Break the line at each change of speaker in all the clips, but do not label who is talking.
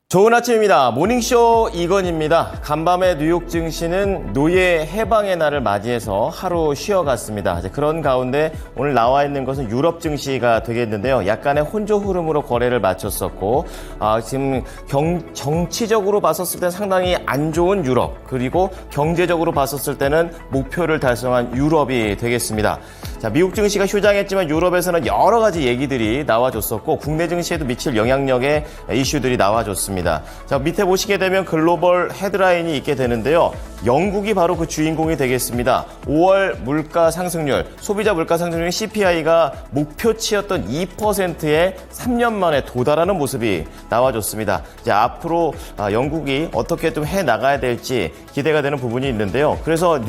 좋은 아침입니다. 모닝쇼 이건입니다. 간밤에 뉴욕 증시는 노예 해방의 날을 맞이해서 하루 쉬어갔습니다. 그런 가운데 오늘 나와 있는 것은 유럽 증시가 되겠는데요. 약간의 혼조 흐름으로 거래를 마쳤었고 지금 정치적으로 봤었을 때 상당히 안 좋은 유럽, 그리고 경제적으로 봤었을 때는 목표를 달성한 유럽이 되겠습니다. 자, 미국 증시가 휴장했지만 유럽에서는 여러 가지 얘기들이 나와줬었고 국내 증시에도 미칠 영향력의 이슈들이 나와줬습니다. 자, 밑에 보시게 되면 글로벌 헤드라인이 있게 되는데요. 영국이 바로 그 주인공이 되겠습니다. 5월 물가 상승률, 소비자 물가 상승률 CPI가 목표치였던 2%에 3년 만에 도달하는 모습이 나와줬습니다. 이제 앞으로 영국이 어떻게 좀 해나가야 될지 기대가 되는 부분이 있는데요. 그래서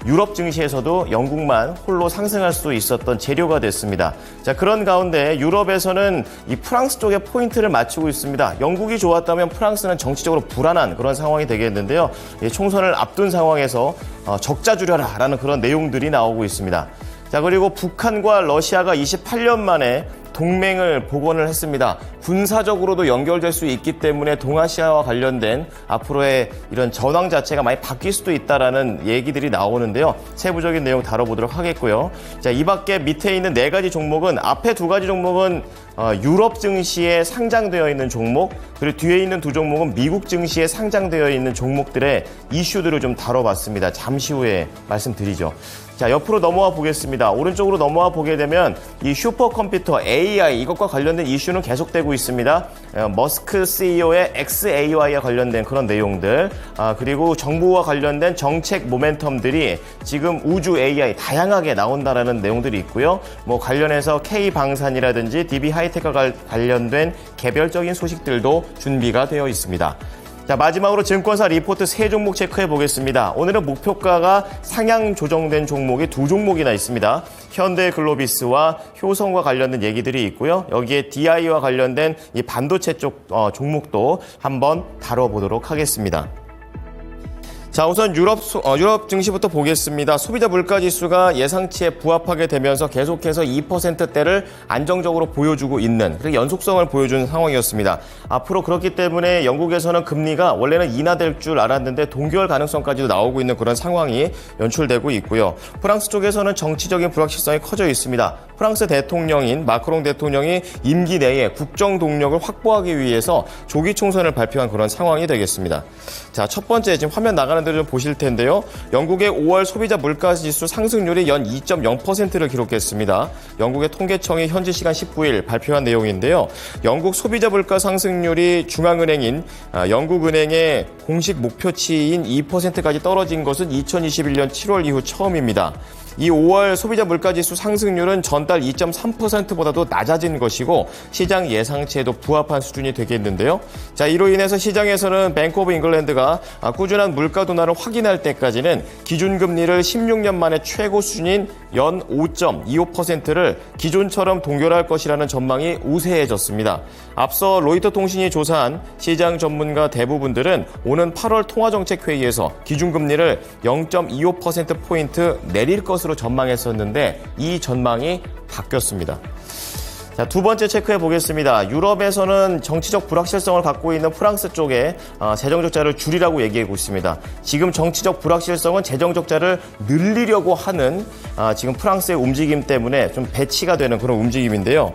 유럽 증시에서도 영국만 홀로 상승할 수 있었던 재료가 됐습니다. 자, 그런 가운데 유럽에서는 이 프랑스 쪽에 포인트를 맞추고 있습니다. 영국이 좋았다면 프랑스는 정치적으로 불안한 그런 상황이 되겠는데요. 총선을 앞둔 상황에서 적자 줄여라라는 그런 내용들이 나오고 있습니다. 자, 그리고 북한과 러시아가 28년 만에 동맹을 복원을 했습니다. 군사적으로도 연결될 수 있기 때문에 동아시아와 관련된 앞으로의 이런 전황 자체가 많이 바뀔 수도 있다라는 얘기들이 나오는데요. 세부적인 내용 다뤄보도록 하겠고요. 자, 이 밖에 밑에 있는 네 가지 종목은, 앞에 두 가지 종목은 유럽 증시에 상장되어 있는 종목, 그리고 뒤에 있는 두 종목은 미국 증시에 상장되어 있는 종목들의 이슈들을 좀 다뤄봤습니다. 잠시 후에 말씀드리죠. 자, 옆으로 넘어와 보겠습니다. 오른쪽으로 넘어와 보게 되면 이 슈퍼컴퓨터 AI, 이것과 관련된 이슈는 계속되고 있습니다. 머스크 CEO의 XAI와 관련된 그런 내용들, 그리고 정부와 관련된 정책 모멘텀들이 지금 우주 AI 다양하게 나온다라는 내용들이 있고요. 뭐 관련해서 K방산이라든지 DB하이텍과 관련된 개별적인 소식들도 준비가 되어 있습니다. 자, 마지막으로 증권사 리포트 세 종목 체크해 보겠습니다. 오늘은 목표가가 상향 조정된 종목이 두 종목이나 있습니다. 현대글로비스와 효성과 관련된 얘기들이 있고요. 여기에 DI와 관련된 이 반도체 쪽 종목도 한번 다뤄보도록 하겠습니다. 자, 우선 유럽 증시부터 보겠습니다. 소비자 물가지수가 예상치에 부합하게 되면서 계속해서 2%대를 안정적으로 보여주고 있는, 그리고 연속성을 보여주는 상황이었습니다. 앞으로 그렇기 때문에 영국에서는 금리가 원래는 인하될 줄 알았는데 동결 가능성까지도 나오고 있는 그런 상황이 연출되고 있고요. 프랑스 쪽에서는 정치적인 불확실성이 커져 있습니다. 프랑스 대통령인 마크롱 대통령이 임기 내에 국정 동력을 확보하기 위해서 조기 총선을 발표한 그런 상황이 되겠습니다. 자, 첫 번째, 지금 화면 나가는 대로 좀 보실 텐데요. 영국의 5월 소비자 물가지수 상승률이 연 2.0%를 기록했습니다. 영국의 통계청이 현지 시간 19일 발표한 내용인데요. 영국 소비자 물가 상승률이 중앙은행인 영국은행의 공식 목표치인 2%까지 떨어진 것은 2021년 7월 이후 처음입니다. 이 5월 소비자 물가지수 상승률은 전달 2.3%보다도 낮아진 것이고 시장 예상치에도 부합한 수준이 되겠는데요. 자, 이로 인해서 시장에서는 뱅크 오브 잉글랜드가 꾸준한 물가 둔화를 확인할 때까지는 기준금리를 16년 만에 최고 수준인 연 5.25%를 기존처럼 동결할 것이라는 전망이 우세해졌습니다. 앞서 로이터 통신이 조사한 시장 전문가 대부분들은 오는 8월 통화정책회의에서 기준금리를 0.25%포인트 내릴 것으로 전망했었는데 이 전망이 바뀌었습니다. 자, 두 번째 체크해 보겠습니다. 유럽에서는 정치적 불확실성을 갖고 있는 프랑스 쪽에 재정 적자를 줄이라고 얘기하고 있습니다. 지금 정치적 불확실성은 재정 적자를 늘리려고 하는 지금 프랑스의 움직임 때문에 좀 배치가 되는 그런 움직임인데요.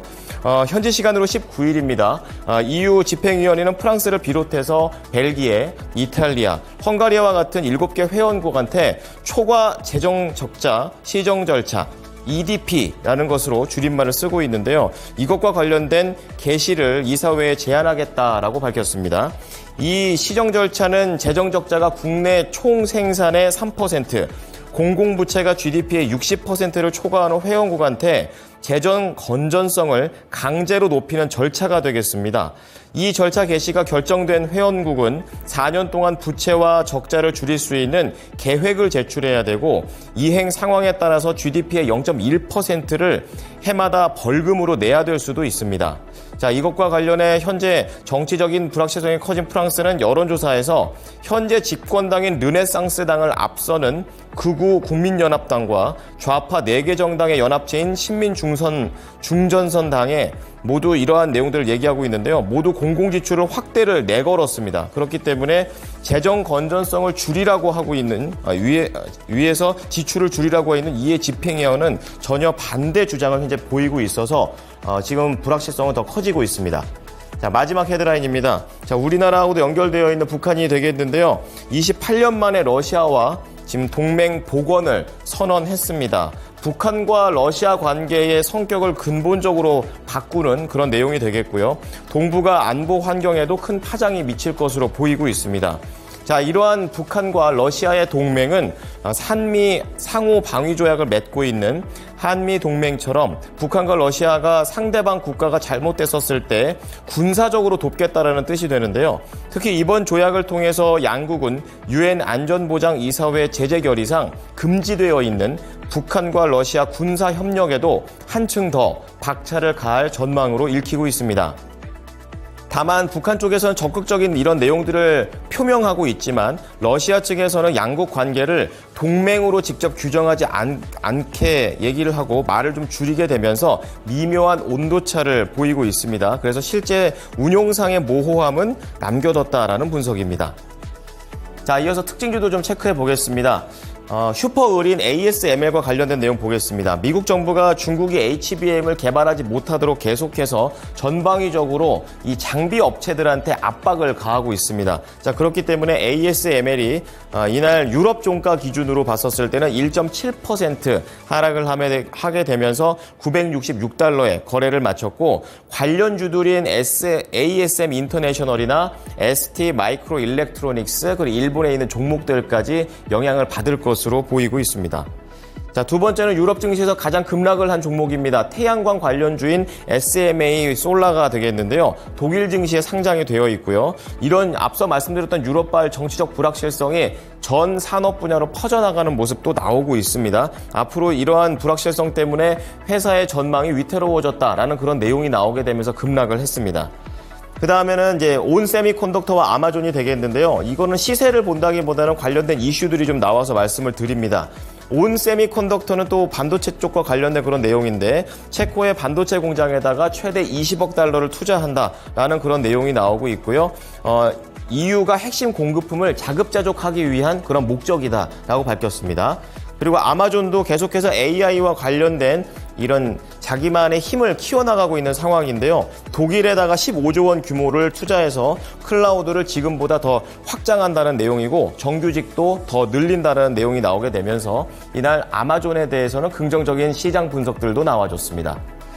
현지 시간으로 19일입니다. EU 집행위원회는 프랑스를 비롯해서 벨기에, 이탈리아, 헝가리와 같은 7개 회원국한테 초과 재정 적자 시정 절차 EDP라는 것으로 줄임말을 쓰고 있는데요. 이것과 관련된 개시를 이사회에 제안하겠다라고 밝혔습니다. 이 시정 절차는 재정 적자가 국내 총 생산의 3%, 공공부채가 GDP의 60%를 초과하는 회원국한테 재정 건전성을 강제로 높이는 절차가 되겠습니다. 이 절차 개시가 결정된 회원국은 4년 동안 부채와 적자를 줄일 수 있는 계획을 제출해야 되고 이행 상황에 따라서 GDP의 0.1%를 해마다 벌금으로 내야 될 수도 있습니다. 자, 이것과 관련해 현재 정치적인 불확실성이 커진 프랑스는 여론조사에서 현재 집권당인 르네상스당을 앞서는 극우 국민연합당과 좌파 4개 정당의 연합체인 신민중 중전선당에 모두 이러한 내용들을 얘기하고 있는데요. 모두 공공지출을 확대를 내걸었습니다. 그렇기 때문에 재정 건전성을 줄이라고 하고 있는 위에서 지출을 줄이라고 있는 이에 집행위원은 전혀 반대 주장을 현재 보이고 있어서 지금 불확실성은 더 커지고 있습니다. 자, 마지막 헤드라인입니다. 자, 우리나라하고도 연결되어 있는 북한이 되겠는데요. 28년 만에 러시아와 지금 동맹 복원을 선언했습니다. 북한과 러시아 관계의 성격을 근본적으로 바꾸는 그런 내용이 되겠고요. 동북아 안보 환경에도 큰 파장이 미칠 것으로 보이고 있습니다. 자, 이러한 북한과 러시아의 동맹은 한미 상호 방위 조약을 맺고 있는 한미 동맹처럼 북한과 러시아가 상대방 국가가 잘못됐었을 때 군사적으로 돕겠다라는 뜻이 되는데요. 특히 이번 조약을 통해서 양국은 유엔 안전보장이사회 제재 결의상 금지되어 있는 북한과 러시아 군사 협력에도 한층 더 박차를 가할 전망으로 읽히고 있습니다. 다만 북한 쪽에서는 적극적인 이런 내용들을 표명하고 있지만 러시아 측에서는 양국 관계를 동맹으로 직접 규정하지 않게 얘기를 하고 말을 좀 줄이게 되면서 미묘한 온도차를 보이고 있습니다. 그래서 실제 운용상의 모호함은 남겨뒀다라는 분석입니다. 자, 이어서 특징주도 좀 체크해 보겠습니다. 슈퍼을인 ASML과 관련된 내용 보겠습니다. 미국 정부가 중국이 HBM을 개발하지 못하도록 계속해서 전방위적으로 이 장비 업체들한테 압박을 가하고 있습니다. 자, 그렇기 때문에 ASML이 이날 유럽 종가 기준으로 봤었을 때는 1.7% 하락을 하게 되면서 $966에 거래를 마쳤고, 관련주들인 ASM 인터내셔널이나 ST 마이크로 일렉트로닉스, 그리고 일본에 있는 종목들까지 영향을 받을 것으로 보이고 있습니다. 자, 두 번째는 유럽 증시에서 가장 급락을 한 종목입니다. 태양광 관련주인 SMA 솔라가 되겠는데요. 독일 증시에 상장이 되어 있고요. 이런 앞서 말씀드렸던 유럽발 정치적 불확실성이 전 산업 분야로 퍼져나가는 모습도 나오고 있습니다. 앞으로 이러한 불확실성 때문에 회사의 전망이 위태로워졌다라는 그런 내용이 나오게 되면서 급락을 했습니다. 그 다음에는 이제 온 세미컨덕터와 아마존이 되겠는데요. 이거는 시세를 본다기보다는 관련된 이슈들이 좀 나와서 말씀을 드립니다. 온 세미컨덕터는 또 반도체 쪽과 관련된 그런 내용인데, 체코의 반도체 공장에다가 최대 20억 달러를 투자한다라는 그런 내용이 나오고 있고요. EU가 핵심 공급품을 자급자족하기 위한 그런 목적이다라고 밝혔습니다. 그리고 아마존도 계속해서 AI와 관련된 이런 자기만의 힘을 키워나가고 있는 상황인데요. 독일에다가 15조 원 규모를 투자해서 클라우드를 지금보다 더 확장한다는 내용이고, 정규직도 더 늘린다는 내용이 나오게 되면서 이날 아마존에 대해서는 긍정적인 시장 분석들도 나와줬습니다.